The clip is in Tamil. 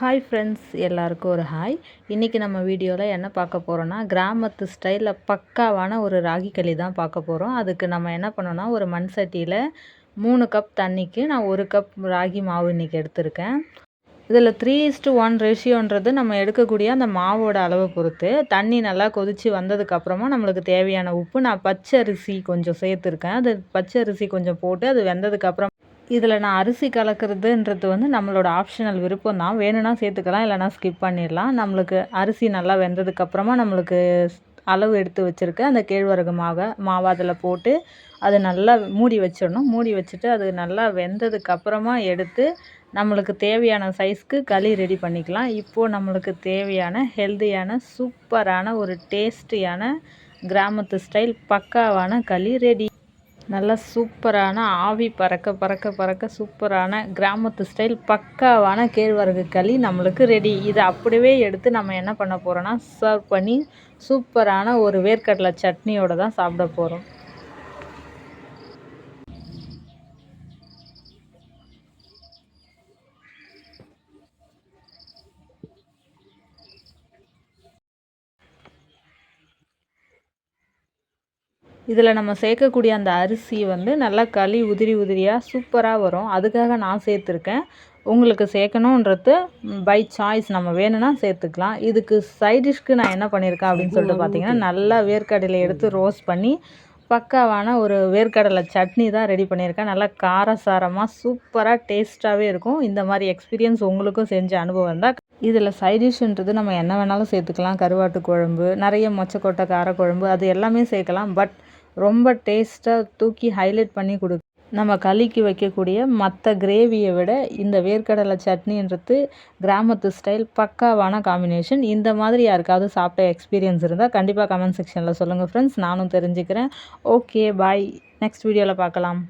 ஹாய் ஃப்ரெண்ட்ஸ், எல்லாருக்கும் ஒரு ஹாய். இன்றைக்கி நம்ம வீடியோவில் என்ன பார்க்க போகிறோன்னா, கிராமத்து ஸ்டைலில் பக்காவான ஒரு ராகி களி தான் பார்க்க போகிறோம். அதுக்கு நம்ம என்ன பண்ணோன்னா, ஒரு மண் சட்டியில் 3 கப் தண்ணிக்கு நான் 1 கப் ராகி மாவு இன்றைக்கி எடுத்திருக்கேன். இதில் 3:1 ரேஷியோன்றது நம்ம எடுக்கக்கூடிய அந்த மாவோட அளவை பொறுத்து. தண்ணி நல்லா கொதித்து வந்ததுக்கப்புறமா நம்மளுக்கு தேவையான உப்பு, நான் பச்சை அரிசி கொஞ்சம் சேர்த்துருக்கேன். அது பச்சை அரிசி கொஞ்சம் போட்டு அது வெந்ததுக்கப்புறம் இதில் நான் அரிசி கலக்கிறதுன்றது நம்மளோட ஆப்ஷனல் விருப்பம் தான். வேணும்னா சேர்த்துக்கலாம், இல்லைனா ஸ்கிப் பண்ணிடலாம். நம்மளுக்கு அரிசி நல்லா வெந்ததுக்கப்புறமா நம்மளுக்கு அளவு எடுத்து வச்சுருக்கேன் அந்த கேழ்வரகு மாவை அதில் போட்டு அதை நல்லா மூடி வச்சிடணும். மூடி வச்சுட்டு அது நல்லா வெந்ததுக்கப்புறமா எடுத்து நம்மளுக்கு தேவையான சைஸ்க்கு களி ரெடி பண்ணிக்கலாம். இப்போது நம்மளுக்கு தேவையான ஹெல்த்தியான சூப்பரான ஒரு டேஸ்டியான கிராமத்து ஸ்டைல் பக்காவான களி ரெடி. நல்லா சூப்பரான ஆவி பறக்க பறக்க பறக்க சூப்பரான கிராமத்து ஸ்டைல் பக்காவான கேழ்வரகு களி நம்மளுக்கு ரெடி. இதை அப்படியே எடுத்து நம்ம என்ன பண்ண போகிறோன்னா, சர்வ் பண்ணி சூப்பரான ஒரு வேர்க்கடலை சட்னியோடு தான் சாப்பிட போகிறோம். இதில் நம்ம சேர்க்கக்கூடிய அந்த அரிசி நல்லா களி உதிரி உதிரியாக சூப்பராக வரும். அதுக்காக நான் சேர்த்துருக்கேன். உங்களுக்கு சேர்க்கணுன்றது பை சாய்ஸ், நம்ம வேணும்னா சேர்த்துக்கலாம். இதுக்கு சைடிஷ்க்கு நான் என்ன பண்ணியிருக்கேன் அப்படின்னு சொல்லிட்டு பார்த்தீங்கன்னா, நல்லா வேர்க்கடலை எடுத்து ரோஸ்ட் பண்ணி பக்காவான ஒரு வேர்க்கடலை சட்னி தான் ரெடி பண்ணியிருக்கேன். நல்லா காரசாரமாக சூப்பராக டேஸ்ட்டாகவே இருக்கும். இந்த மாதிரி எக்ஸ்பீரியன்ஸ் உங்களுக்கும் செஞ்ச அனுபவம் இருந்தால் இதில் சைடிஷ்ன்றது நம்ம என்ன வேணாலும் சேர்த்துக்கலாம். கருவாட்டு குழம்பு, நிறைய மொச்சக்கொட்டை காரக்குழம்பு, அது எல்லாமே சேர்க்கலாம். பட் ரொம்ப டேஸ்ட்டாக தூக்கி ஹைலைட் பண்ணி நம்ம களிக்கு வைக்கக்கூடிய மற்ற கிரேவியை விட இந்த வேர்க்கடலை சட்னின்றது கிராமத்து ஸ்டைல் பக்காவான காம்பினேஷன். இந்த மாதிரி யாருக்காவது சாப்பிட்ட எக்ஸ்பீரியன்ஸ் இருந்தால் கண்டிப்பாக கமெண்ட் செக்ஷனில் சொல்லுங்கள் ஃப்ரெண்ட்ஸ், நானும் தெரிஞ்சுக்கிறேன். ஓகே, பாய். நெக்ஸ்ட் வீடியோவில் பார்க்கலாம்.